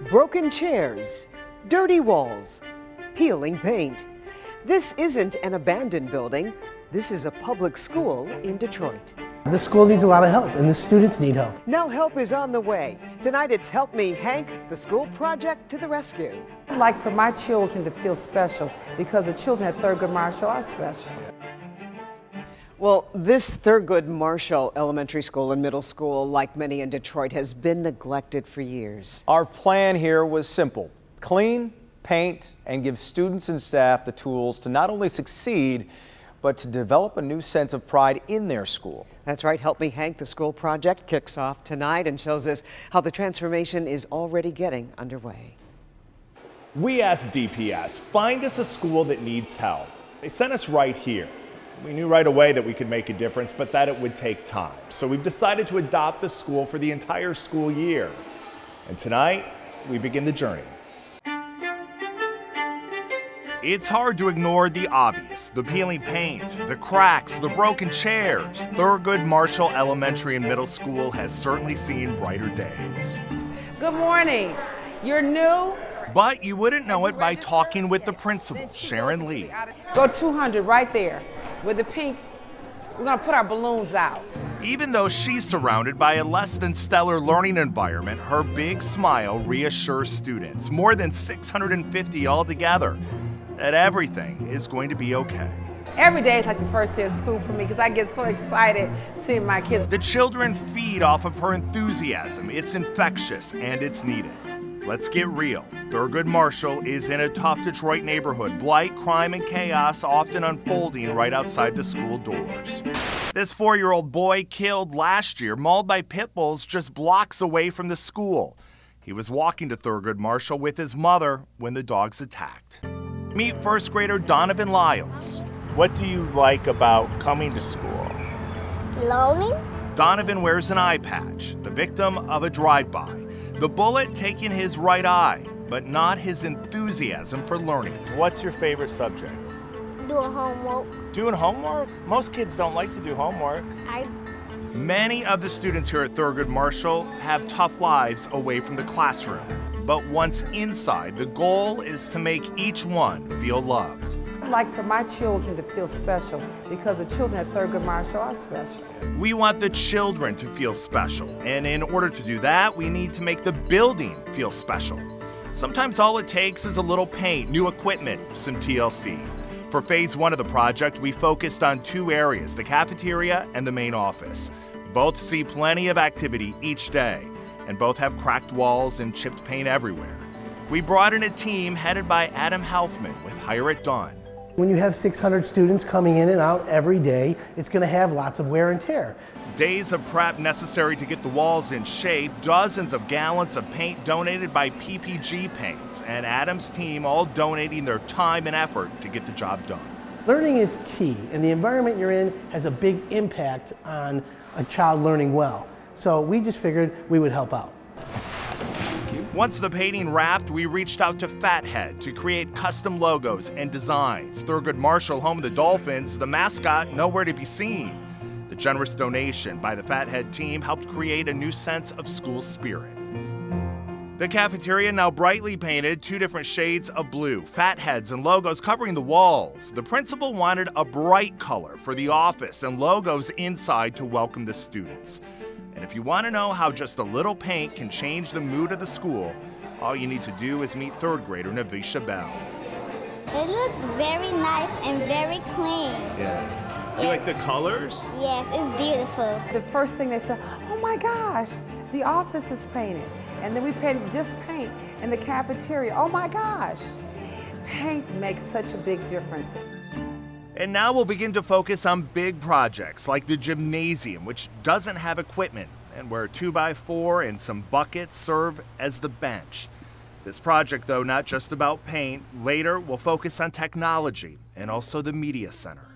broken chairs, dirty walls, peeling paint. This isn't an abandoned building. This is a public school in Detroit. The school needs a lot of help, and the students need help. Now help is on the way. Tonight it's Help Me Hank, the school project, to the rescue. I'd like for my children to feel special because the children at Thurgood Marshall are special. Well, this Thurgood Marshall Elementary School and Middle School, like many in Detroit, has been neglected for years. Our plan here was simple: clean, paint, and give students and staff the tools to not only succeed, but to develop a new sense of pride in their school. That's right. Help Me Hank, the school project, kicks off tonight and shows us how the transformation is already getting underway. We asked DPS, find us a school that needs help. They sent us right here. We knew right away that we could make a difference, but that it would take time. So we've decided to adopt the school for the entire school year. And tonight, we begin the journey. It's hard to ignore the obvious: the peeling paint, the cracks, the broken chairs. Thurgood Marshall Elementary and Middle School has certainly seen brighter days. Good morning. You're new? But you wouldn't know it by talking with the principal, Sharon Lee. Go 200 right there with the pink. We're going to put our balloons out. Even though she's surrounded by a less than stellar learning environment, her big smile reassures students, more than 650 altogether, that everything is going to be okay. Every day is like the first day of school for me because I get so excited seeing my kids. The children feed off of her enthusiasm. It's infectious and it's needed. Let's get real. Thurgood Marshall is in a tough Detroit neighborhood. Blight, crime, and chaos often unfolding right outside the school doors. This 4-year-old boy killed last year, mauled by pit bulls just blocks away from the school. He was walking to Thurgood Marshall with his mother when the dogs attacked. Meet first grader Donovan Lyles. What do you like about coming to school? Learning. Donovan wears an eye patch, the victim of a drive-by. The bullet taking his right eye, but not his enthusiasm for learning. What's your favorite subject? Doing homework. Doing homework? Most kids don't like to do homework. Many of the students here at Thurgood Marshall have tough lives away from the classroom. But once inside, the goal is to make each one feel loved. I'd like for my children to feel special because the children at Thurgood Marshall are special. We want the children to feel special, and in order to do that, we need to make the building feel special. Sometimes all it takes is a little paint, new equipment, some TLC. For phase 1 of the project, we focused on 2 areas, the cafeteria and the main office. Both see plenty of activity each day, and both have cracked walls and chipped paint everywhere. We brought in a team headed by Adam Halfman with Hire It Done. When you have 600 students coming in and out every day, it's going to have lots of wear and tear. Days of prep necessary to get the walls in shape, dozens of gallons of paint donated by PPG Paints, and Adam's team all donating their time and effort to get the job done. Learning is key, and the environment you're in has a big impact on a child learning well. So we just figured we would help out. Once the painting wrapped, we reached out to Fathead to create custom logos and designs. Thurgood Marshall, home of the Dolphins, the mascot, nowhere to be seen. The generous donation by the Fathead team helped create a new sense of school spirit. The cafeteria now brightly painted, 2 different shades of blue, fatheads and logos covering the walls. The principal wanted a bright color for the office and logos inside to welcome the students. And if you want to know how just a little paint can change the mood of the school, all you need to do is meet 3rd grader Navisha Bell. It looked very nice and very clean. Yeah. Do you like the colors? Yes, it's beautiful. The first thing they said, oh my gosh, the office is painted. And then we painted just paint in the cafeteria. Oh my gosh. Paint makes such a big difference. And now we'll begin to focus on big projects like the gymnasium, which doesn't have equipment, and where 2x4 and some buckets serve as the bench. This project, though, not just about paint. Later, we'll focus on technology and also the media center.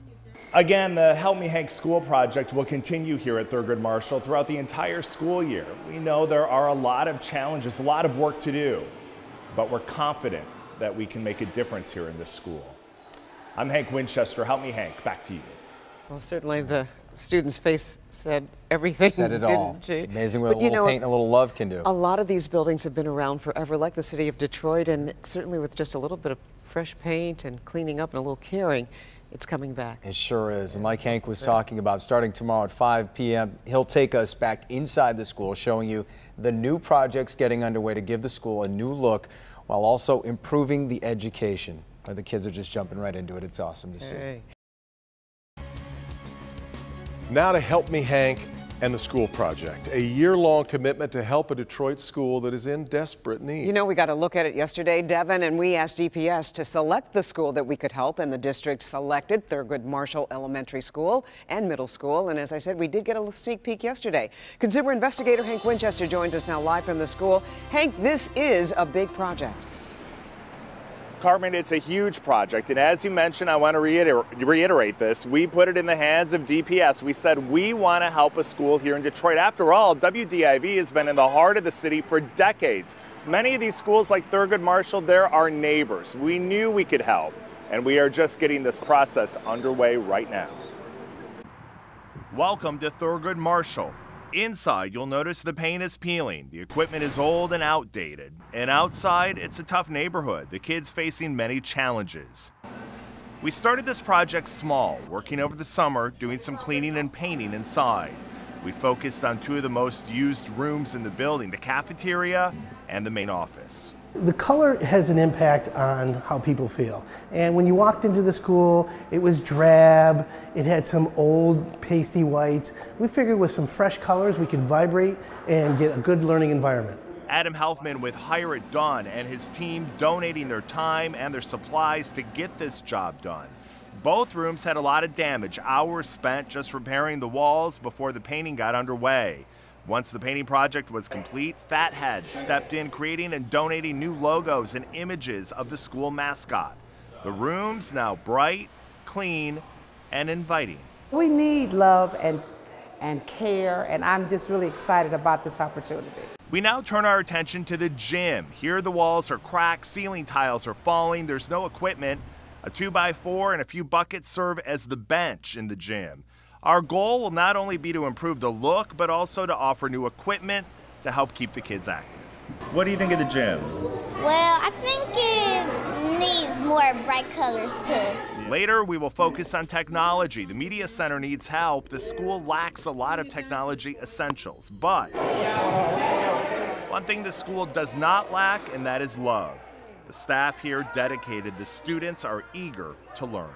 Again, the Help Me Hank School project will continue here at Thurgood Marshall throughout the entire school year. We know there are a lot of challenges, a lot of work to do, but we're confident that we can make a difference here in this school. I'm Hank Winchester. Help Me Hank. Back to you. Well, certainly the student's face said everything, Said it all. didn't she? Amazing what But, a little paint and a little love can do. A lot of these buildings have been around forever, like the city of Detroit, and certainly with just a little bit of fresh paint and cleaning up and a little caring, it's coming back. It sure is. And like Hank was talking about, starting tomorrow at 5 p.m., he'll take us back inside the school, showing you the new projects getting underway to give the school a new look while also improving the education. The kids are just jumping right into it. It's awesome to see. Hey. Now to Help Me Hank and the School Project, a year-long commitment to help a Detroit school that is in desperate need. You know, we got a look at it yesterday, Devin, and we asked DPS to select the school that we could help, and the district selected Thurgood Marshall Elementary School and Middle School. And as I said, we did get a sneak peek yesterday. Consumer investigator Hank Winchester joins us now live from the school. Hank, this is a big project. Carmen, it's a huge project, and as you mentioned, I want to reiterate this. We put it in the hands of DPS. We said we want to help a school here in Detroit. After all, WDIV has been in the heart of the city for decades. Many of these schools, like Thurgood Marshall, they're our neighbors. We knew we could help, and we are just getting this process underway right now. Welcome to Thurgood Marshall. Inside, you'll notice the paint is peeling, the equipment is old and outdated, and outside, it's a tough neighborhood, the kids facing many challenges. We started this project small, working over the summer, doing some cleaning and painting inside. We focused on two of the most used rooms in the building, the cafeteria and the main office. The color has an impact on how people feel. And when you walked into the school, it was drab, it had some old pasty whites. We figured with some fresh colors, we could vibrate and get a good learning environment. Adam Helfman with Hire It Done and his team donating their time and their supplies to get this job done. Both rooms had a lot of damage, hours spent just repairing the walls before the painting got underway. Once the painting project was complete, Fathead stepped in, creating and donating new logos and images of the school mascot. The room's now bright, clean, and inviting. We need love and care, and I'm just really excited about this opportunity. We now turn our attention to the gym. Here the walls are cracked, ceiling tiles are falling, there's no equipment. A 2x4 and a few buckets serve as the bench in the gym. Our goal will not only be to improve the look, but also to offer new equipment to help keep the kids active. What do you think of the gym? Well, I think it needs more bright colors too. Later, we will focus on technology. The media center needs help. The school lacks a lot of technology essentials, but one thing the school does not lack, and that is love. The staff here dedicated. The students are eager to learn.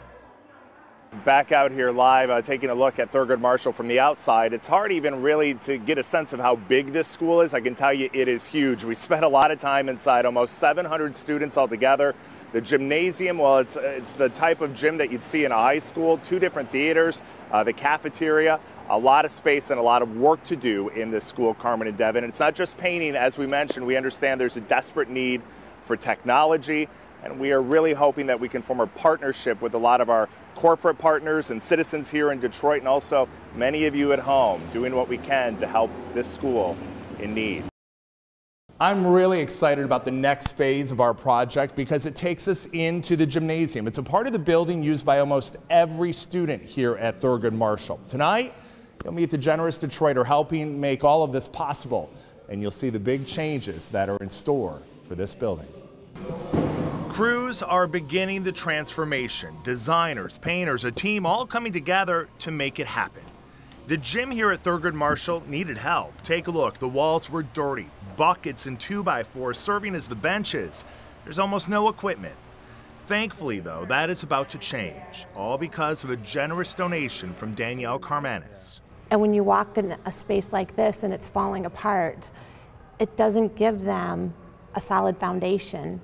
Back out here live, taking a look at Thurgood Marshall from the outside. It's hard even really to get a sense of how big this school is. I can tell you it is huge. We spent a lot of time inside, almost 700 students altogether. The gymnasium, well, it's the type of gym that you'd see in a high school, 2 different theaters, the cafeteria, a lot of space and a lot of work to do in this school, Carmen and Devin. And it's not just painting, as we mentioned, we understand there's a desperate need for technology, and we are really hoping that we can form a partnership with a lot of our corporate partners and citizens here in Detroit, and also many of you at home doing what we can to help this school in need. I'm really excited about the next phase of our project because it takes us into the gymnasium. It's a part of the building used by almost every student here at Thurgood Marshall. Tonight, you'll meet the generous Detroiter helping make all of this possible, and you'll see the big changes that are in store for this building. Crews are beginning the transformation. Designers, painters, a team all coming together to make it happen. The gym here at Thurgood Marshall needed help. Take a look, the walls were dirty, buckets and 2x4s serving as the benches. There's almost no equipment. Thankfully though, that is about to change, all because of a generous donation from Danielle Carmanis. And when you walk in a space like this and it's falling apart, it doesn't give them a solid foundation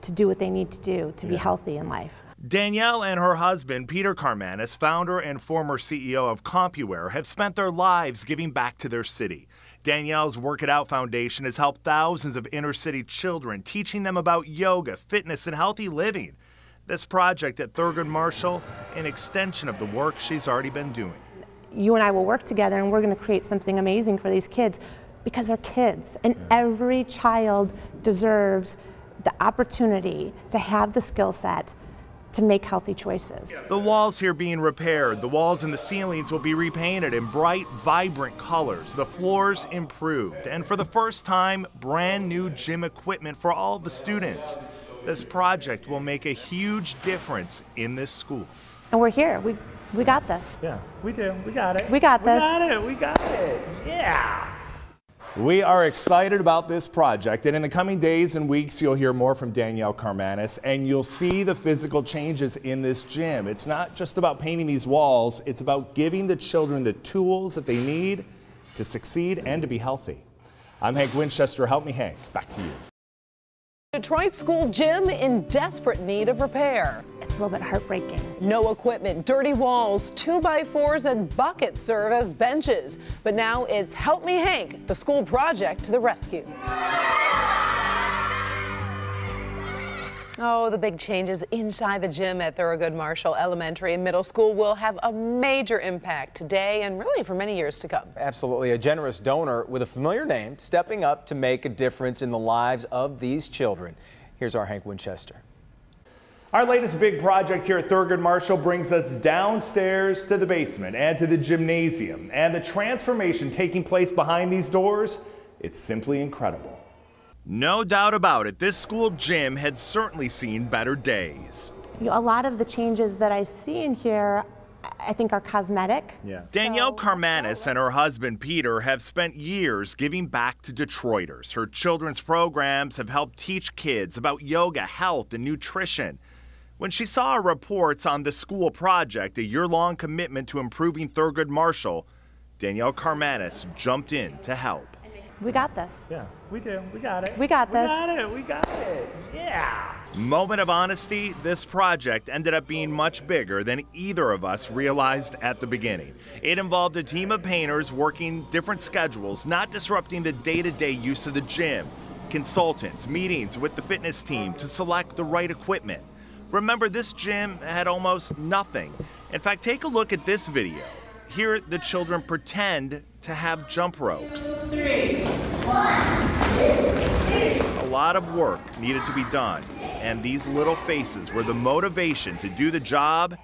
to do what they need to do to be healthy in life. Danielle and her husband, Peter Carmanis, founder and former CEO of CompuWare, have spent their lives giving back to their city. Danielle's Work It Out Foundation has helped thousands of inner-city children, teaching them about yoga, fitness, and healthy living. This project at Thurgood Marshall, an extension of the work she's already been doing. You and I will work together and we're going to create something amazing for these kids because they're kids, and every child deserves the opportunity to have the skill set to make healthy choices. The walls here being repaired, the walls and the ceilings will be repainted in bright, vibrant colors, the floors improved, and for the first time, brand new gym equipment for all the students. This project will make a huge difference in this school. And we're here. We got this. Yeah, we do. We got it. We got this. We got it. We got it. Yeah. We are excited about this project, and in the coming days and weeks, you'll hear more from Danielle Carmanis, and you'll see the physical changes in this gym. It's not just about painting these walls, it's about giving the children the tools that they need to succeed and to be healthy. I'm Hank Winchester. Help me, Hank. Back to you. Detroit school gym in desperate need of repair. It's a little bit heartbreaking. No equipment, dirty walls, 2x4s and buckets serve as benches. But now it's Help Me Hank, the school project, to the rescue. Oh, the big changes inside the gym at Thurgood Marshall Elementary and Middle School will have a major impact today and really for many years to come. Absolutely. A generous donor with a familiar name stepping up to make a difference in the lives of these children. Here's our Hank Winchester. Our latest big project here at Thurgood Marshall brings us downstairs to the basement and to the gymnasium. And the transformation taking place behind these doors, it's simply incredible. No doubt about it, this school gym had certainly seen better days. A lot of the changes that I see in here, I think, are cosmetic. Yeah. Danielle Carmanis and her husband Peter have spent years giving back to Detroiters. Her children's programs have helped teach kids about yoga, health, and nutrition. When she saw reports on the school project, a year-long commitment to improving Thurgood Marshall, Danielle Carmanis jumped in to help. We got this. Yeah, we do. We got it. We got this. We got it. We got it. Yeah. Moment of honesty, this project ended up being much bigger than either of us realized at the beginning. It involved a team of painters working different schedules, not disrupting the day-to-day use of the gym, consultants, meetings with the fitness team to select the right equipment. Remember, this gym had almost nothing. In fact, take a look at this video. Here, the children pretend to have jump ropes. 3, 1, 2, 3. A lot of work needed to be done, and these little faces were the motivation to do the job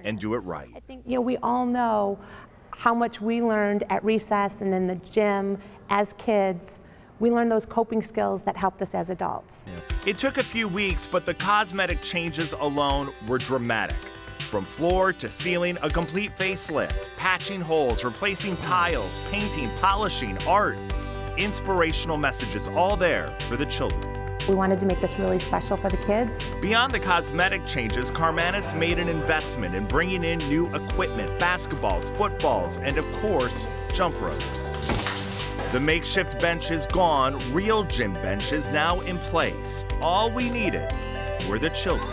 and do it right. I think, we all know how much we learned at recess and in the gym as kids. We learned those coping skills that helped us as adults. It took a few weeks, but the cosmetic changes alone were dramatic. From floor to ceiling, a complete facelift, patching holes, replacing tiles, painting, polishing, art. Inspirational messages all there for the children. We wanted to make this really special for the kids. Beyond the cosmetic changes, Carmanis made an investment in bringing in new equipment, basketballs, footballs, and of course, jump ropes. The makeshift benches gone, real gym benches now in place. All we needed were the children.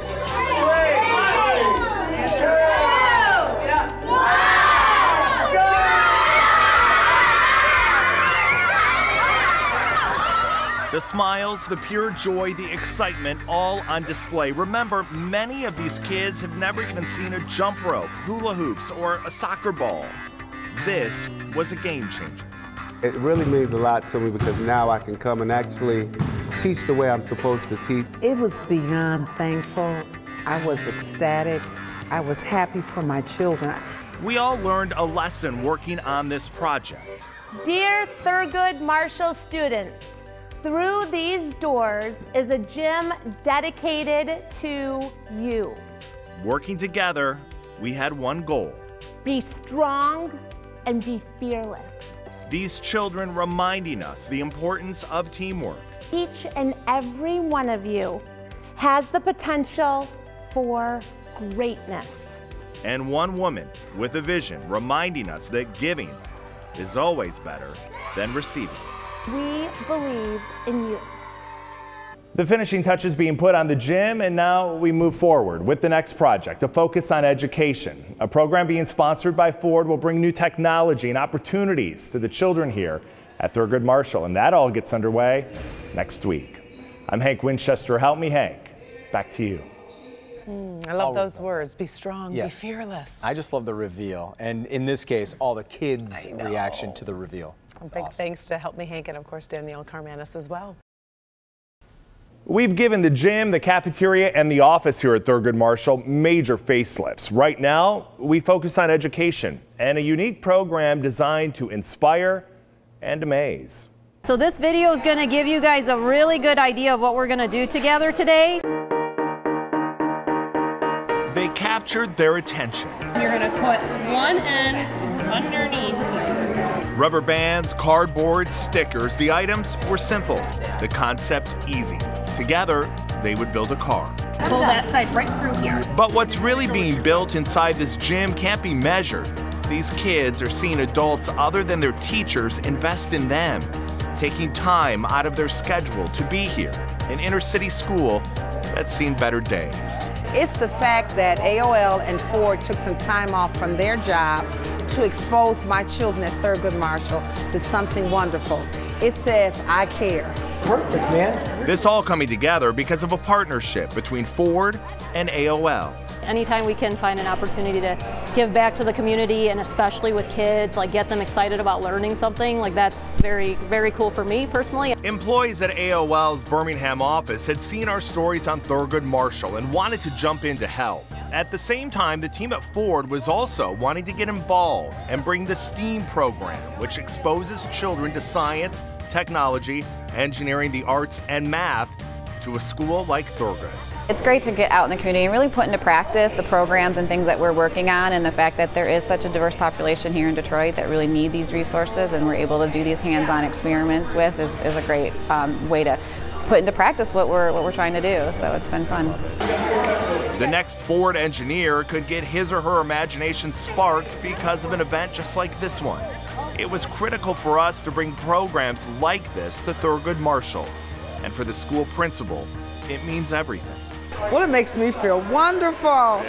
The smiles, the pure joy, the excitement, all on display. Remember, many of these kids have never even seen a jump rope, hula hoops, or a soccer ball. This was a game changer. It really means a lot to me because now I can come and actually teach the way I'm supposed to teach. It was beyond thankful. I was ecstatic. I was happy for my children. We all learned a lesson working on this project. Dear Thurgood Marshall students, through these doors is a gym dedicated to you. Working together, we had one goal. Be strong and be fearless. These children reminding us the importance of teamwork. Each and every one of you has the potential for greatness. And one woman with a vision reminding us that giving is always better than receiving. We believe in you. The finishing touches being put on the gym, and now we move forward with the next project, a focus on education. A program being sponsored by Ford will bring new technology and opportunities to the children here at Thurgood Marshall, and that all gets underway next week. I'm Hank Winchester. Help me, Hank. Back to you. I love those words. Be strong, be fearless. I just love the reveal, and in this case, all the kids' reaction to the reveal. Big thanks to Help Me Hank and, of course, Danielle Carmanis as well. We've given the gym, the cafeteria, and the office here at Thurgood Marshall major facelifts. Right now, we focus on education and a unique program designed to inspire and amaze. So this video is going to give you guys a really good idea of what we're going to do together today. They captured their attention. You're going to put one end underneath. Rubber bands, cardboard, stickers, the items were simple, the concept easy. Together, they would build a car. Pull that side right through here. But what's really being built inside this gym can't be measured. These kids are seeing adults other than their teachers invest in them, taking time out of their schedule to be here, an inner city school that's seen better days. It's the fact that AOL and Ford took some time off from their job to expose my children at Thurgood Marshall to something wonderful. It says, I care. Perfect, man. This all coming together because of a partnership between Ford and AOL. Anytime we can find an opportunity to give back to the community, and especially with kids, like get them excited about learning something, like that's very, very cool for me personally. Employees at AOL's Birmingham office had seen our stories on Thurgood Marshall and wanted to jump in to help. At the same time, the team at Ford was also wanting to get involved and bring the STEAM program, which exposes children to science, technology, engineering, the arts, and math to a school like Thurgood. It's great to get out in the community and really put into practice the programs and things that we're working on, and the fact that there is such a diverse population here in Detroit that really need these resources, and we're able to do these hands-on experiments with is a great way to put into practice what we're trying to do. So it's been fun. The next Ford engineer could get his or her imagination sparked because of an event just like this one. It was critical for us to bring programs like this to Thurgood Marshall. And for the school principal, it means everything. Well, it makes me feel wonderful.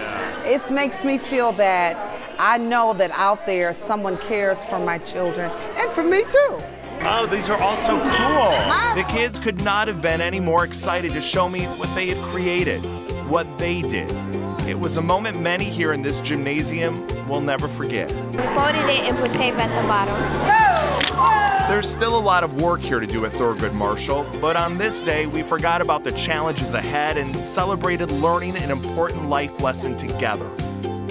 It makes me feel that I know that out there someone cares for my children and for me too. Oh, these are all so cool. The kids could not have been any more excited to show me what they had created, what they did. It was a moment many here in this gymnasium will never forget. We folded it and put tape at the bottom. There's still a lot of work here to do at Thurgood Marshall, but on this day, we forgot about the challenges ahead and celebrated learning an important life lesson together.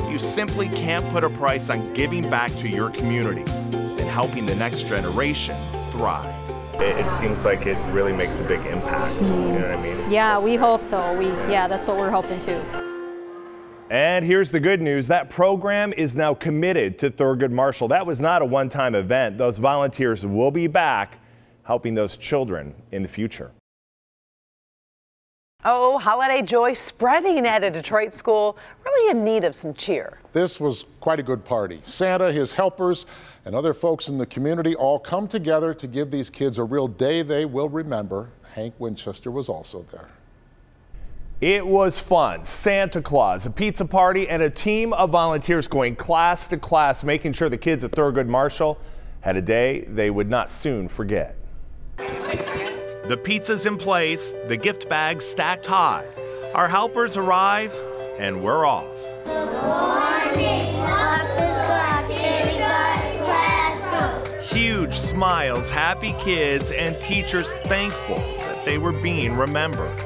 You simply can't put a price on giving back to your community and helping the next generation thrive. It seems like it really makes a big impact, you know what I mean? Yeah, we hope so. Yeah, that's what we're hoping too. And here's the good news. That program is now committed to Thurgood Marshall. That was not a one-time event. Those volunteers will be back helping those children in the future. Oh, holiday joy spreading at a Detroit school, really in need of some cheer. This was quite a good party. Santa, his helpers, and other folks in the community all come together to give these kids a real day they will remember. Hank Winchester was also there. It was fun. Santa Claus, a pizza party, and a team of volunteers going class to class, making sure the kids at Thurgood Marshall had a day they would not soon forget. The pizza's in place, the gift bags stacked high. Our helpers arrive, and we're off. Good morning, office clock, kindergarten class. Huge smiles, happy kids, and teachers thankful that they were being remembered.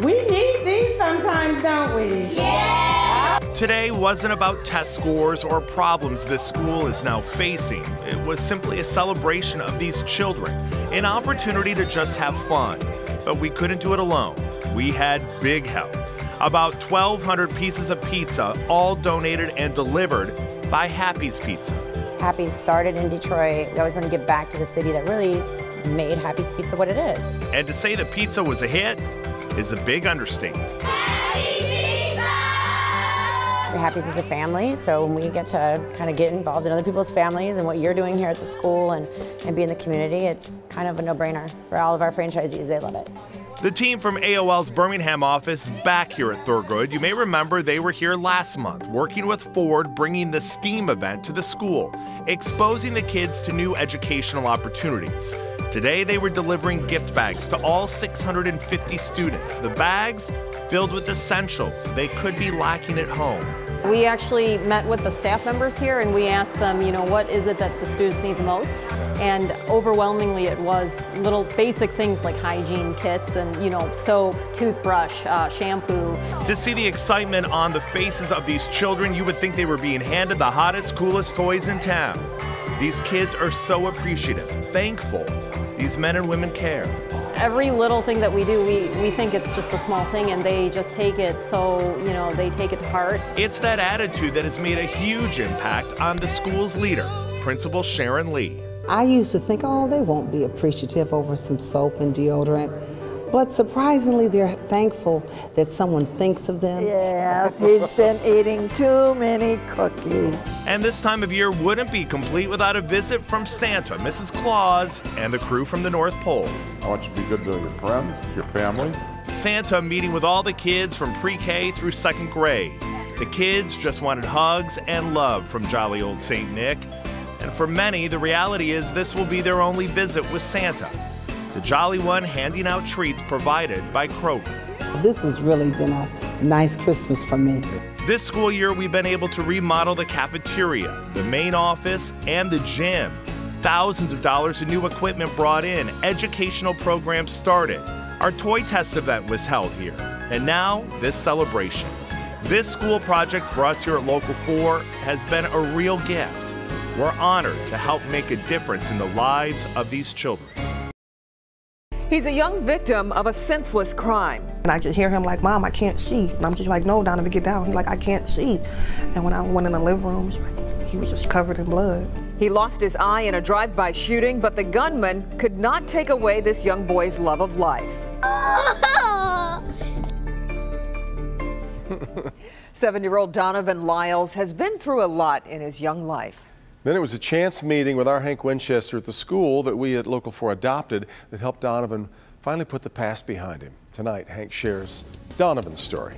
We need these sometimes, don't we? Yeah! Today wasn't about test scores or problems this school is now facing. It was simply a celebration of these children, an opportunity to just have fun. But we couldn't do it alone. We had big help. About 1,200 pieces of pizza, all donated and delivered by Happy's Pizza. Happy's started in Detroit. We always want to give back to the city that really made Happy's Pizza what it is. And to say the pizza was a hit is a big understatement. Happy's is a family, so when we get to kind of get involved in other people's families and what you're doing here at the school and be in the community, it's kind of a no-brainer for all of our franchisees. They love it. The team from AOL's Birmingham office back here at Thurgood. You may remember they were here last month, working with Ford, bringing the STEAM event to the school, exposing the kids to new educational opportunities. Today, they were delivering gift bags to all 650 students. The bags filled with essentials they could be lacking at home. We actually met with the staff members here and we asked them, what is it that the students need the most? And overwhelmingly it was little basic things like hygiene kits and, soap, toothbrush, shampoo. To see the excitement on the faces of these children, you would think they were being handed the hottest, coolest toys in town. These kids are so appreciative, thankful. These men and women care. Every little thing that we do, we think it's just a small thing and they just take it so, they take it to heart. It's that attitude that has made a huge impact on the school's leader, Principal Sharon Lee. I used to think, oh, they won't be appreciative over some soap and deodorant. But surprisingly, they're thankful that someone thinks of them. Yeah, he's been eating too many cookies. And this time of year wouldn't be complete without a visit from Santa, Mrs. Claus, and the crew from the North Pole. I want you to be good to your friends, your family. Santa meeting with all the kids from pre-K through 2nd grade. The kids just wanted hugs and love from jolly old St. Nick. And for many, the reality is this will be their only visit with Santa. The jolly one handing out treats provided by Kroger. This has really been a nice Christmas for me. This school year, we've been able to remodel the cafeteria, the main office, and the gym. Thousands of dollars in new equipment brought in, educational programs started. Our toy test event was held here, and now this celebration. This school project for us here at Local 4 has been a real gift. We're honored to help make a difference in the lives of these children. He's a young victim of a senseless crime. And I just hear him like, Mom, I can't see. And I'm just like, no, Donovan, get down. He's like, I can't see. And when I went in the living room, he was just covered in blood. He lost his eye in a drive-by shooting, but the gunman could not take away this young boy's love of life. 7-year-old Donovan Lyles has been through a lot in his young life. Then it was a chance meeting with our Hank Winchester at the school that we at Local 4 adopted that helped Donovan finally put the past behind him. Tonight, Hank shares Donovan's story.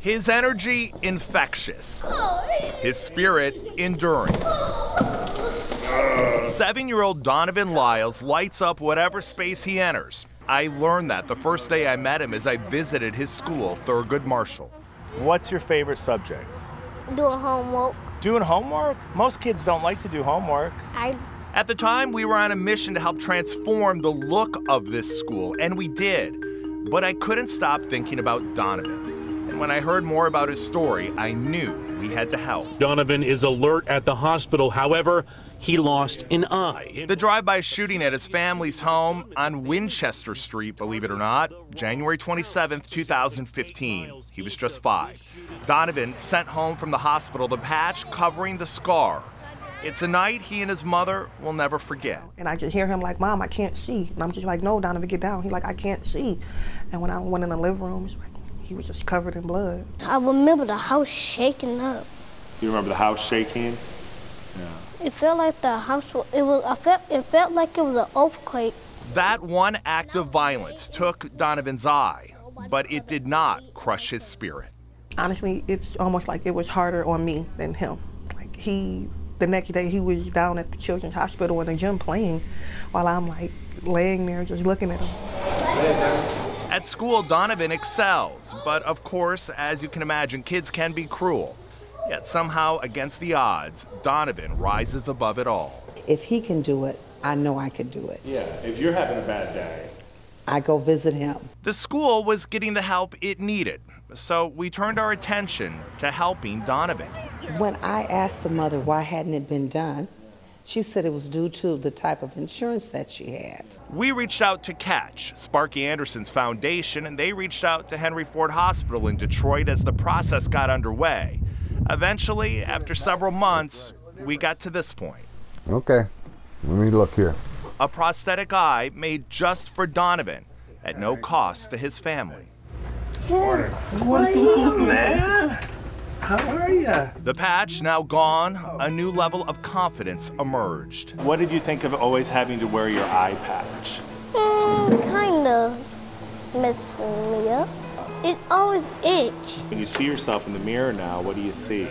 His energy infectious, his spirit enduring. 7-year-old Donovan Lyles lights up whatever space he enters. I learned that the first day I met him as I visited his school, Thurgood Marshall. What's your favorite subject? Doing homework. Doing homework? Most kids don't like to do homework. At the time, we were on a mission to help transform the look of this school, and we did. But I couldn't stop thinking about Donovan. And when I heard more about his story, I knew we had to help. Donovan is alert at the hospital. However, he lost an eye. The drive-by shooting at his family's home on Winchester Street, believe it or not, January 27th, 2015. He was just 5. Donovan sent home from the hospital the patch covering the scar. It's a night he and his mother will never forget. And I just hear him like, Mom, I can't see. And I'm just like, no, Donovan, get down. He's like, I can't see. And when I went in the living room, he was just covered in blood. I remember the house shaking up. You remember the house shaking? Yeah. It felt like the house, it felt like it was an earthquake. That one act of violence took Donovan's eye, but it did not crush his spirit. Honestly, it's almost like it was harder on me than him. Like the next day he was down at the Children's Hospital in the gym playing while I'm like laying there just looking at him. At school, Donovan excels, but of course, as you can imagine, kids can be cruel. Yet somehow, against the odds, Donovan rises above it all. If he can do it, I know I could do it. Yeah, if you're having a bad day, I go visit him. The school was getting the help it needed, so we turned our attention to helping Donovan. When I asked the mother why hadn't it been done, she said it was due to the type of insurance that she had. We reached out to Catch, Sparky Anderson's foundation, and they reached out to Henry Ford Hospital in Detroit as the process got underway. Eventually, after several months, we got to this point. Okay, let me look here. A prosthetic eye made just for Donovan at no cost to his family. Morning. What's up, man? How are you? The patch now gone, a new level of confidence emerged. what did you think of always having to wear your eye patch? Kind of messing me up. It always itch. When you see yourself in the mirror now, what do you see?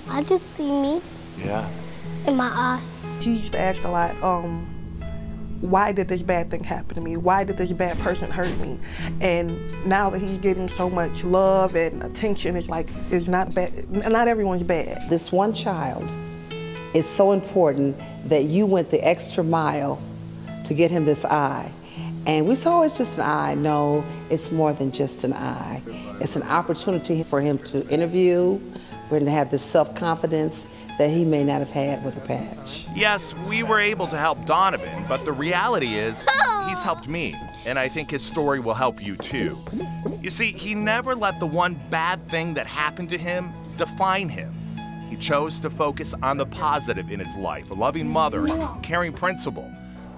I just see me Yeah. in my eye. He used to ask a lot, why did this bad thing happen to me? Why did this bad person hurt me? And now that he's getting so much love and attention, it's like, it's not bad. Not everyone's bad. This one child is so important that you went the extra mile to get him this eye. And we saw it's just an eye. No, it's more than just an eye. It's an opportunity for him to interview, for him to have this self-confidence that he may not have had with a patch. Yes, we were able to help Donovan, but the reality is he's helped me, and I think his story will help you too. You see, he never let the one bad thing that happened to him define him. He chose to focus on the positive in his life, a loving mother, caring principal,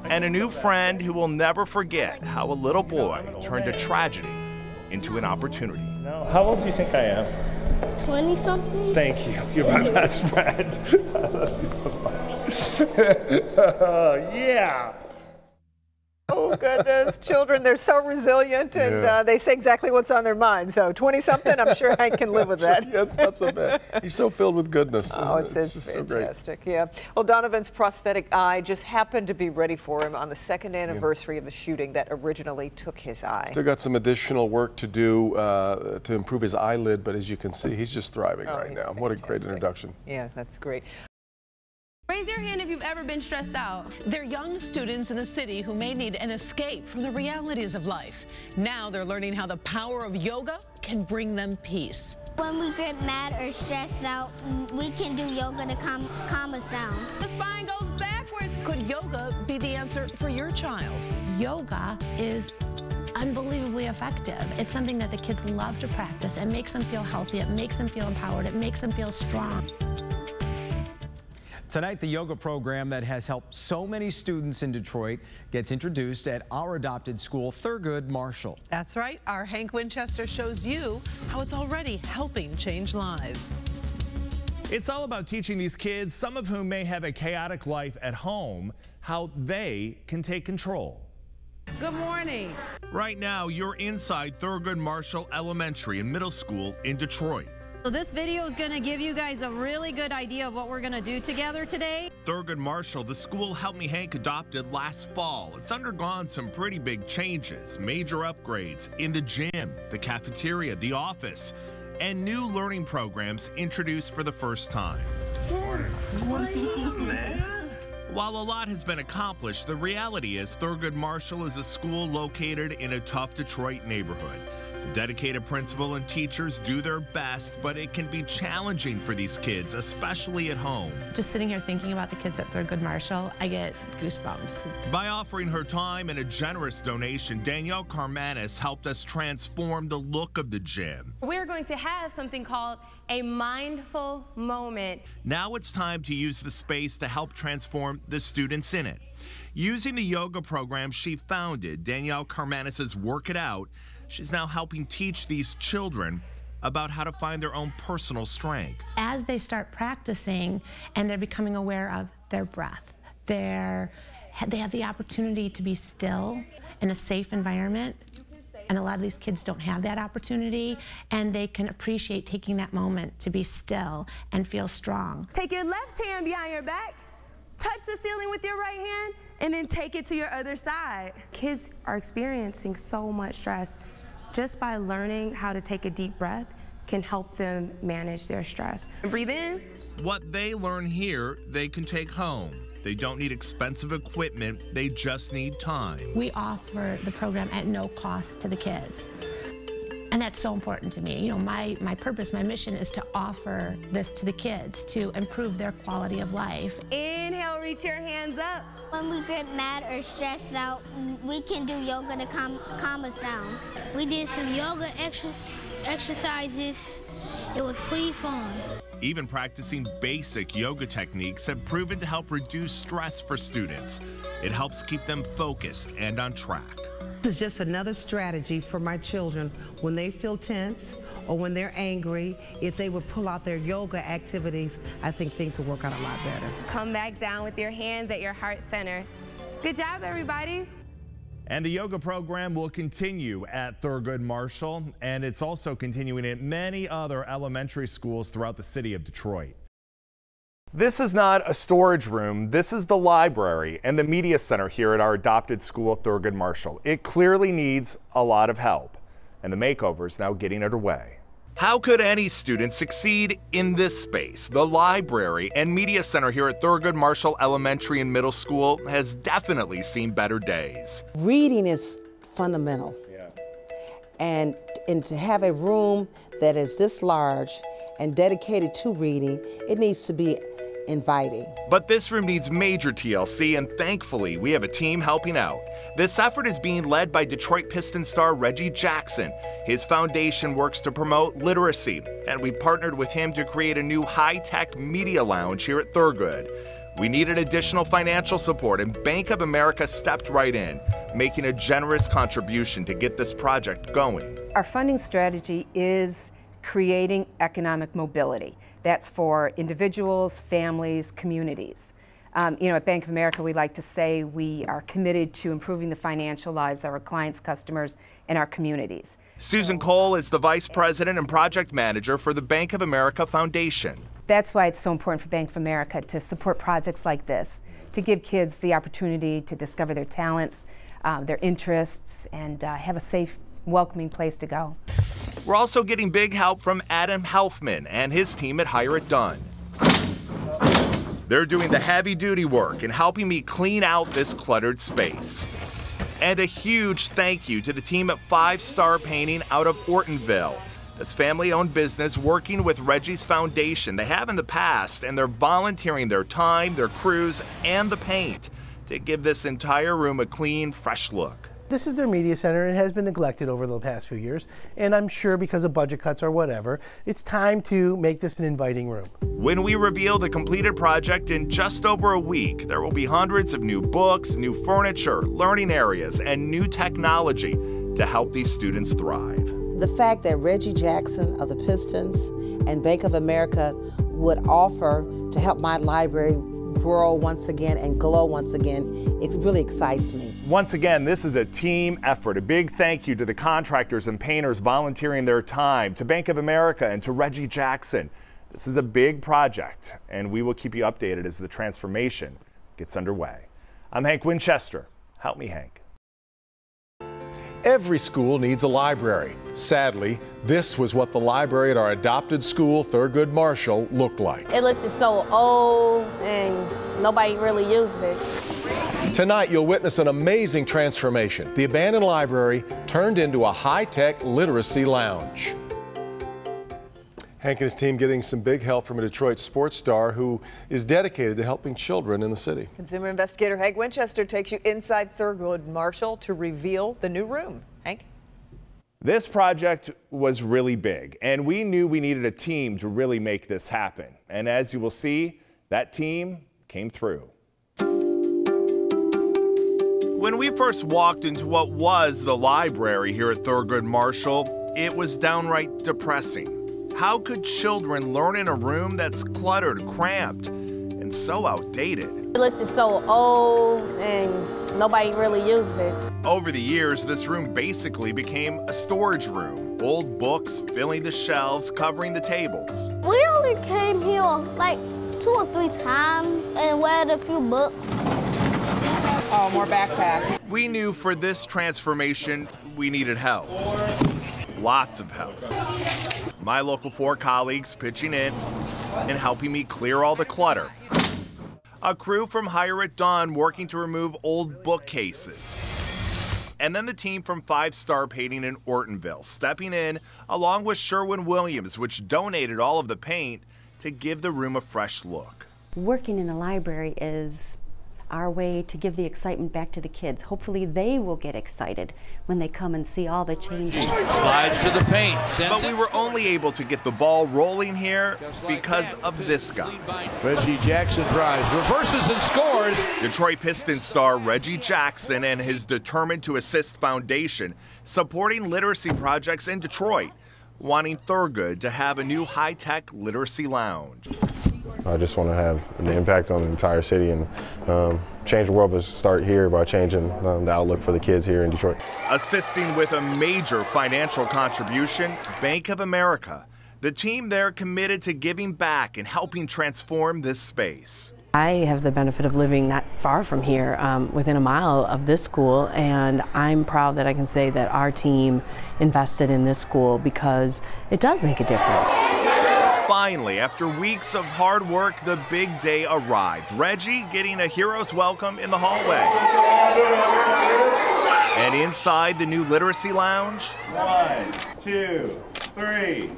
and a new friend who will never forget how a little boy turned a tragedy into an opportunity. How old do you think I am? 20-something? Thank you. You're my best friend. I love you so much. Yeah. Oh, goodness. Children, they're so resilient, and they say exactly what's on their mind. So 20-something, I'm sure Hank can live with that. Yeah, it's not so bad. He's so filled with goodness. Oh, It's just so great. fantastic. Yeah. Well, Donovan's prosthetic eye just happened to be ready for him on the second anniversary of the shooting that originally took his eye. Still got some additional work to do to improve his eyelid, but as you can see, he's just thriving right now. What a great introduction. Yeah, that's great. Raise your hand if you've ever been stressed out. They're young students in a city who may need an escape from the realities of life. Now they're learning how the power of yoga can bring them peace. When we get mad or stressed out, we can do yoga to calm us down. The spine goes backwards. Could yoga be the answer for your child? Yoga is unbelievably effective. It's something that the kids love to practice. It makes them feel healthy. It makes them feel empowered. It makes them feel strong. Tonight, the yoga program that has helped so many students in Detroit gets introduced at our adopted school, Thurgood Marshall. That's right. Our Hank Winchester shows you how it's already helping change lives. It's all about teaching these kids, some of whom may have a chaotic life at home, how they can take control. Good morning. Right now, you're inside Thurgood Marshall Elementary and Middle School in Detroit. So this video is going to give you guys a really good idea of what we're going to do together today. Thurgood Marshall, the school Help Me Hank adopted last fall. It's undergone some pretty big changes, major upgrades in the gym, the cafeteria, the office, and new learning programs introduced for the first time. What's up, man? While a lot has been accomplished, the reality is Thurgood Marshall is a school located in a tough Detroit neighborhood. The dedicated principal and teachers do their best, but it can be challenging for these kids, especially at home. Just sitting here thinking about the kids at Thurgood Marshall, I get goosebumps. By offering her time and a generous donation, Danielle Carmanis helped us transform the look of the gym. We're going to have something called a mindful moment. Now it's time to use the space to help transform the students in it. Using the yoga program she founded, Danielle Carmanis' Work It Out, she's now helping teach these children about how to find their own personal strength. As they start practicing and they're becoming aware of their breath, they have the opportunity to be still in a safe environment. And a lot of these kids don't have that opportunity, and they can appreciate taking that moment to be still and feel strong. Take your left hand behind your back, touch the ceiling with your right hand, and then take it to your other side. Kids are experiencing so much stress. Just by learning how to take a deep breath can help them manage their stress. Breathe in. What they learn here, they can take home. They don't need expensive equipment, they just need time. We offer the program at no cost to the kids. And that's so important to me. You know, my purpose, my mission is to offer this to the kids to improve their quality of life. Inhale, reach your hands up. When we get mad or stressed out, we can do yoga to calm us down. We did some yoga exercises. It was pretty fun. Even practicing basic yoga techniques have proven to help reduce stress for students. It helps keep them focused and on track. This is just another strategy for my children when they feel tense or when they're angry. If they would pull out their yoga activities, I think things would work out a lot better. Come back down with your hands at your heart center. Good job, everybody. And the yoga program will continue at Thurgood Marshall, and it's also continuing at many other elementary schools throughout the city of Detroit. This is not a storage room. This is the library and the media center here at our adopted school at Thurgood Marshall. It clearly needs a lot of help, and the makeover is now getting underway. How could any student succeed in this space? The library and media center here at Thurgood Marshall Elementary and Middle School has definitely seen better days. Reading is fundamental. And to have a room that is this large and dedicated to reading, it needs to be inviting. But this room needs major TLC, and thankfully we have a team helping out. This effort is being led by Detroit Pistons star Reggie Jackson. His foundation works to promote literacy, and we partnered with him to create a new high-tech media lounge here at Thurgood. We needed additional financial support, and Bank of America stepped right in, making a generous contribution to get this project going. Our funding strategy is creating economic mobility. That's for individuals, families, communities. At Bank of America, we like to say we are committed to improving the financial lives of our clients, customers, and our communities. Susan Cole is the Vice President and Project Manager for the Bank of America Foundation. That's why it's so important for Bank of America to support projects like this, to give kids the opportunity to discover their talents, their interests, and have a safe, welcoming place to go. We're also getting big help from Adam Helfman and his team at Hire It Done. They're doing the heavy-duty work and helping me clean out this cluttered space. And a huge thank you to the team at 5 Star Painting out of Ortonville. This family-owned business working with Reggie's foundation. They have in the past, and they're volunteering their time, their crews, and the paint to give this entire room a clean, fresh look. This is their media center, and it has been neglected over the past few years, and I'm sure because of budget cuts or whatever, it's time to make this an inviting room. When we reveal the completed project in just over a week, there will be hundreds of new books, new furniture, learning areas, and new technology to help these students thrive. The fact that Reggie Jackson of the Pistons and Bank of America would offer to help my library grow once again and glow once again, it really excites me. Once again, this is a team effort. A big thank you to the contractors and painters volunteering their time, to Bank of America and to Reggie Jackson. This is a big project, and we will keep you updated as the transformation gets underway. I'm Hank Winchester. Help me, Hank. Every school needs a library. Sadly, this was what the library at our adopted school, Thurgood Marshall, looked like. It looked so old and nobody really used it. Tonight, you'll witness an amazing transformation. The abandoned library turned into a high-tech literacy lounge. Hank and his team getting some big help from a Detroit sports star who is dedicated to helping children in the city. Consumer investigator Hank Winchester takes you inside Thurgood Marshall to reveal the new room. Hank? This project was really big, and we knew we needed a team to really make this happen. And as you will see, that team came through. When we first walked into what was the library here at Thurgood Marshall, it was downright depressing. How could children learn in a room that's cluttered, cramped, and so outdated? It looked so old and nobody really used it. Over the years, this room basically became a storage room. Old books filling the shelves, covering the tables. We only came here like 2 or 3 times and read a few books. Oh, more backpacks. We knew for this transformation, we needed help. Lots of help. My local 4 colleagues pitching in and helping me clear all the clutter. A crew from Hire It Done working to remove old bookcases. And then the team from 5 Star Painting in Ortonville stepping in along with Sherwin-Williams, which donated all of the paint to give the room a fresh look. Working in a library is our way to give the excitement back to the kids. Hopefully they will get excited when they come and see all the changes. Slides to the paint. But we were only able to get the ball rolling here because of this guy. Reggie Jackson drives, reverses and scores. Detroit Pistons star Reggie Jackson and his Determined to Assist Foundation supporting literacy projects in Detroit, wanting Thurgood to have a new high-tech literacy lounge. I just want to have an impact on the entire city and change the world, but start here by changing the outlook for the kids here in Detroit. Assisting with a major financial contribution, Bank of America. The team there committed to giving back and helping transform this space. I have the benefit of living not far from here, within a mile of this school, and I'm proud that I can say that our team invested in this school because it does make a difference. Finally, after weeks of hard work, the big day arrived. Reggie getting a hero's welcome in the hallway. And inside the new literacy lounge, 1, 2, 3.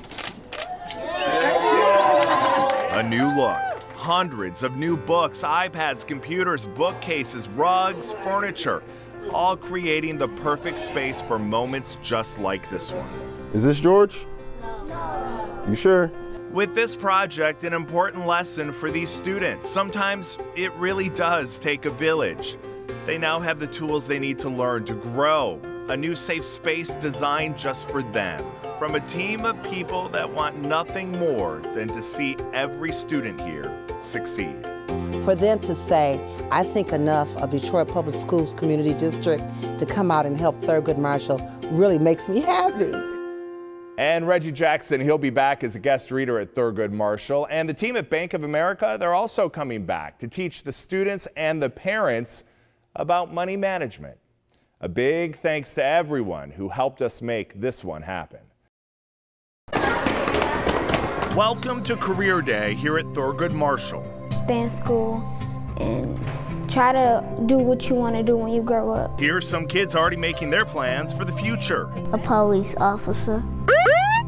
A new look. Hundreds of new books, iPads, computers, bookcases, rugs, furniture, all creating the perfect space for moments just like this one. Is this George? No. You sure? With this project, an important lesson for these students. Sometimes it really does take a village. They now have the tools they need to learn to grow. A new safe space designed just for them. From a team of people that want nothing more than to see every student here succeed. For them to say, I think enough of Detroit Public Schools Community District to come out and help Thurgood Marshall really makes me happy. And Reggie Jackson, he'll be back as a guest reader at Thurgood Marshall. And the team at Bank of America, they're also coming back to teach the students and the parents about money management. A big thanks to everyone who helped us make this one happen. Welcome to Career Day here at Thurgood Marshall. Stay in school and try to do what you want to do when you grow up. Here are some kids already making their plans for the future. A police officer.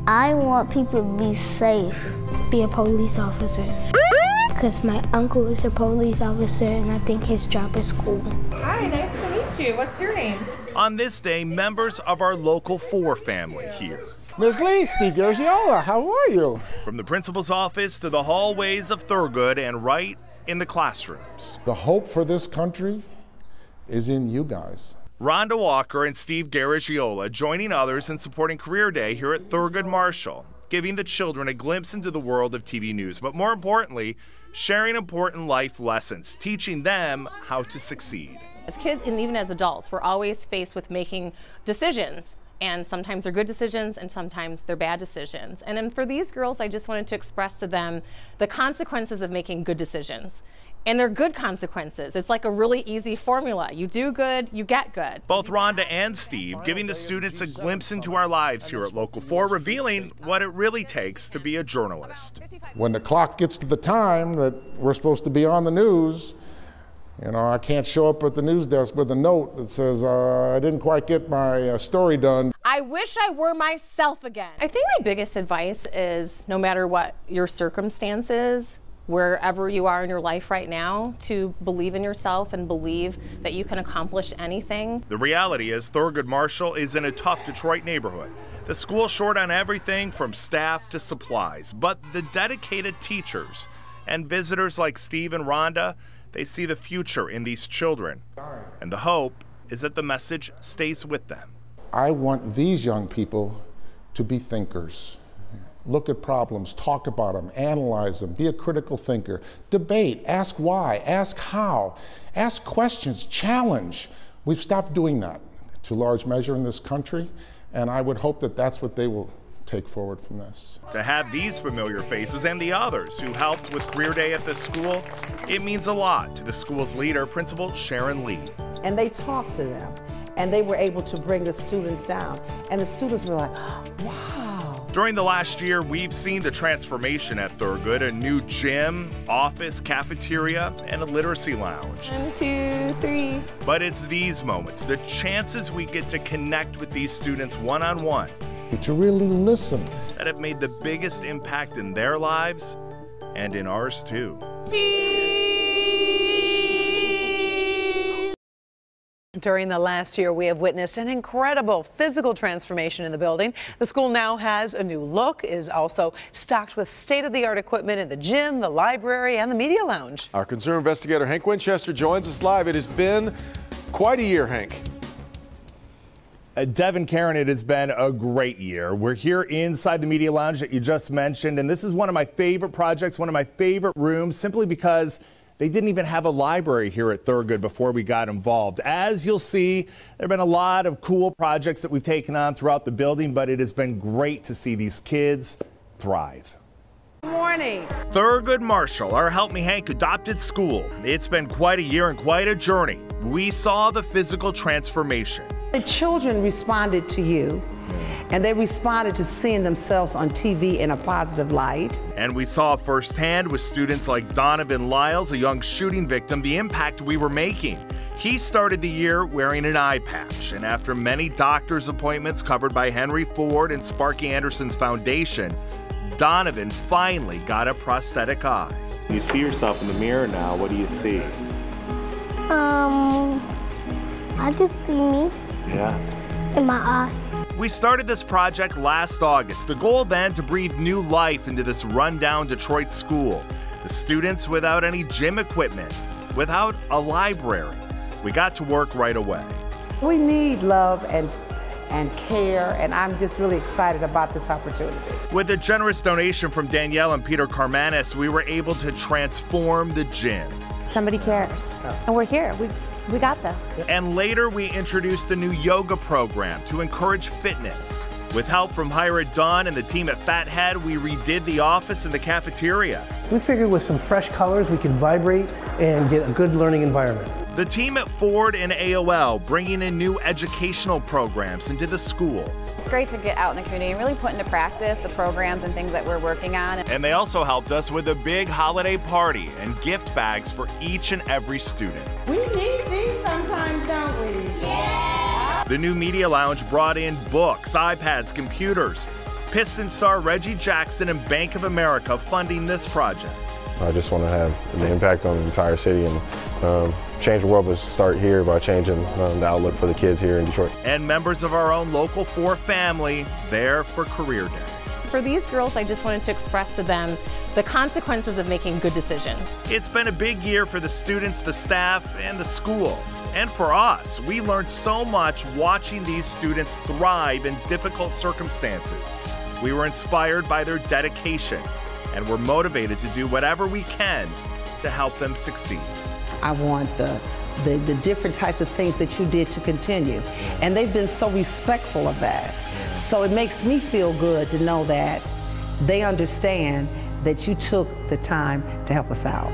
I want people to be safe. Be a police officer. Because my uncle is a police officer and I think his job is cool. Hi, nice to meet you. What's your name? On this day, members of our local 4 family here. Ms. Lee, Steve Garagiola, how are you? From the principal's office to the hallways of Thurgood and right in the classrooms. The hope for this country is in you guys. Rhonda Walker and Steve Garagiola joining others in supporting Career Day here at Thurgood Marshall, giving the children a glimpse into the world of TV news, but more importantly, sharing important life lessons, teaching them how to succeed. As kids and even as adults, we're always faced with making decisions. And sometimes they're good decisions and sometimes they're bad decisions. And then for these girls, I just wanted to express to them the consequences of making good decisions. And they're good consequences. It's like a really easy formula. You do good, you get good. Both Rhonda and Steve giving the students a glimpse into our lives here at Local 4, revealing what it really takes to be a journalist. When the clock gets to the time that we're supposed to be on the news, you know, I can't show up at the news desk with a note that says, I didn't quite get my story done. I wish I were myself again. I think my biggest advice is no matter what your circumstances, wherever you are in your life right now, to believe in yourself and believe that you can accomplish anything. The reality is Thurgood Marshall is in a tough Detroit neighborhood. The school's short on everything from staff to supplies, but the dedicated teachers and visitors like Steve and Rhonda, they see the future in these children. And the hope is that the message stays with them. I want these young people to be thinkers. Look at problems, talk about them, analyze them, be a critical thinker, debate, ask why, ask how, ask questions, challenge. We've stopped doing that to a large measure in this country, and I would hope that that's what they will take forward from this. To have these familiar faces and the others who helped with Career Day at this school, it means a lot to the school's leader, Principal Sharon Lee. And they talked to them, and they were able to bring the students down, and the students were like, wow. During the last year, we've seen the transformation at Thurgood, a new gym, office, cafeteria, and a literacy lounge. 1, 2, 3. But it's these moments, the chances we get to connect with these students one-on-one, to really listen, that have made the biggest impact in their lives and in ours too. During the last year, we have witnessed an incredible physical transformation in the building. The school now has a new look, is also stocked with state-of-the-art equipment in the gym, the library, and the media lounge. Our concern investigator Hank Winchester joins us live. It has been quite a year, Hank. Devin, Karen, it has been a great year. We're here inside the media lounge that you just mentioned, and this is one of my favorite projects, one of my favorite rooms, simply because they didn't even have a library here at Thurgood before we got involved. As you'll see, there have been a lot of cool projects that we've taken on throughout the building, but it has been great to see these kids thrive. Morning. Thurgood Marshall, our Help Me Hank adopted school. It's been quite a year and quite a journey. We saw the physical transformation. The children responded to you, and they responded to seeing themselves on TV in a positive light. And we saw firsthand with students like Donovan Lyles, a young shooting victim, the impact we were making. He started the year wearing an eye patch, and after many doctor's appointments covered by Henry Ford and Sparky Anderson's foundation, Donovan finally got a prosthetic eye. You see yourself in the mirror now, what do you see? I just see me. Yeah. In my eye. We started this project last August. The goal then to breathe new life into this rundown Detroit school. The students without any gym equipment, without a library. We got to work right away. We need love and care, and I'm just really excited about this opportunity. With a generous donation from Danielle and Peter Carmanis, we were able to transform the gym. Somebody cares, and we're here. We got this. And later we introduced a new yoga program to encourage fitness. With help from Hyra Dunn and the team at Fathead, we redid the office and the cafeteria. We figured with some fresh colors we could vibrate and get a good learning environment. The team at Ford and AOL bringing in new educational programs into the school. It's great to get out in the community and really put into practice the programs and things that we're working on. And they also helped us with a big holiday party and gift bags for each and every student. We need these sometimes, don't we? Yeah! The new Media Lounge brought in books, iPads, computers. Piston star Reggie Jackson and Bank of America funding this project. I just want to have an impact on the entire city and change the world, but start here by changing the outlook for the kids here in Detroit. And members of our own Local 4 family there for Career Day. For these girls, I just wanted to express to them the consequences of making good decisions. It's been a big year for the students, the staff, and the school. And for us, we learned so much watching these students thrive in difficult circumstances. We were inspired by their dedication, and we're motivated to do whatever we can to help them succeed. I want the different types of things that you did to continue. And they've been so respectful of that. So it makes me feel good to know that they understand that you took the time to help us out.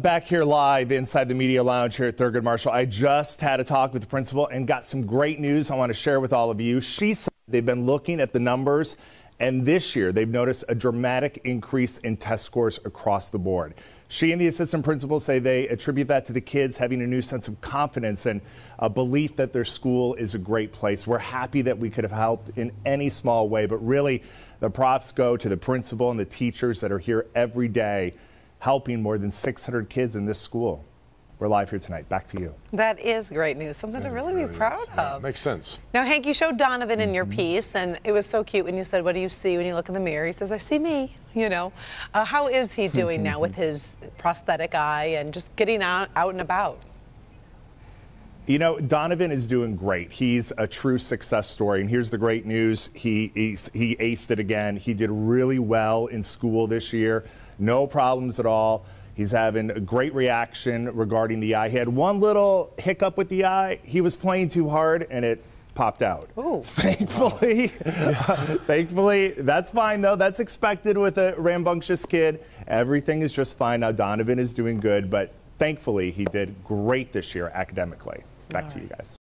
Back here live inside the Media Lounge here at Thurgood Marshall. I just had a talk with the principal and got some great news I want to share with all of you. She said they've been looking at the numbers, and this year they've noticed a dramatic increase in test scores across the board. She and the assistant principal say they attribute that to the kids having a new sense of confidence and a belief that their school is a great place. We're happy that we could have helped in any small way, but really the props go to the principal and the teachers that are here every day helping more than 600 kids in this school. We're live here tonight. Back to you. That is great news. Something to really be proud of. Makes sense. Now, Hank, you showed Donovan in your piece, and it was so cute when you said, what do you see when you look in the mirror? He says, I see me, you know. How is he doing now with his prosthetic eye and just getting out and about? You know, Donovan is doing great. He's a true success story. And here's the great news. He aced it again. He did really well in school this year. No problems at all. He's having a great reaction regarding the eye. He had one little hiccup with the eye. He was playing too hard and it popped out. Ooh. Thankfully, thankfully, that's fine though. That's expected with a rambunctious kid. Everything is just fine now. Donovan is doing good, but thankfully he did great this year academically. Back to you guys.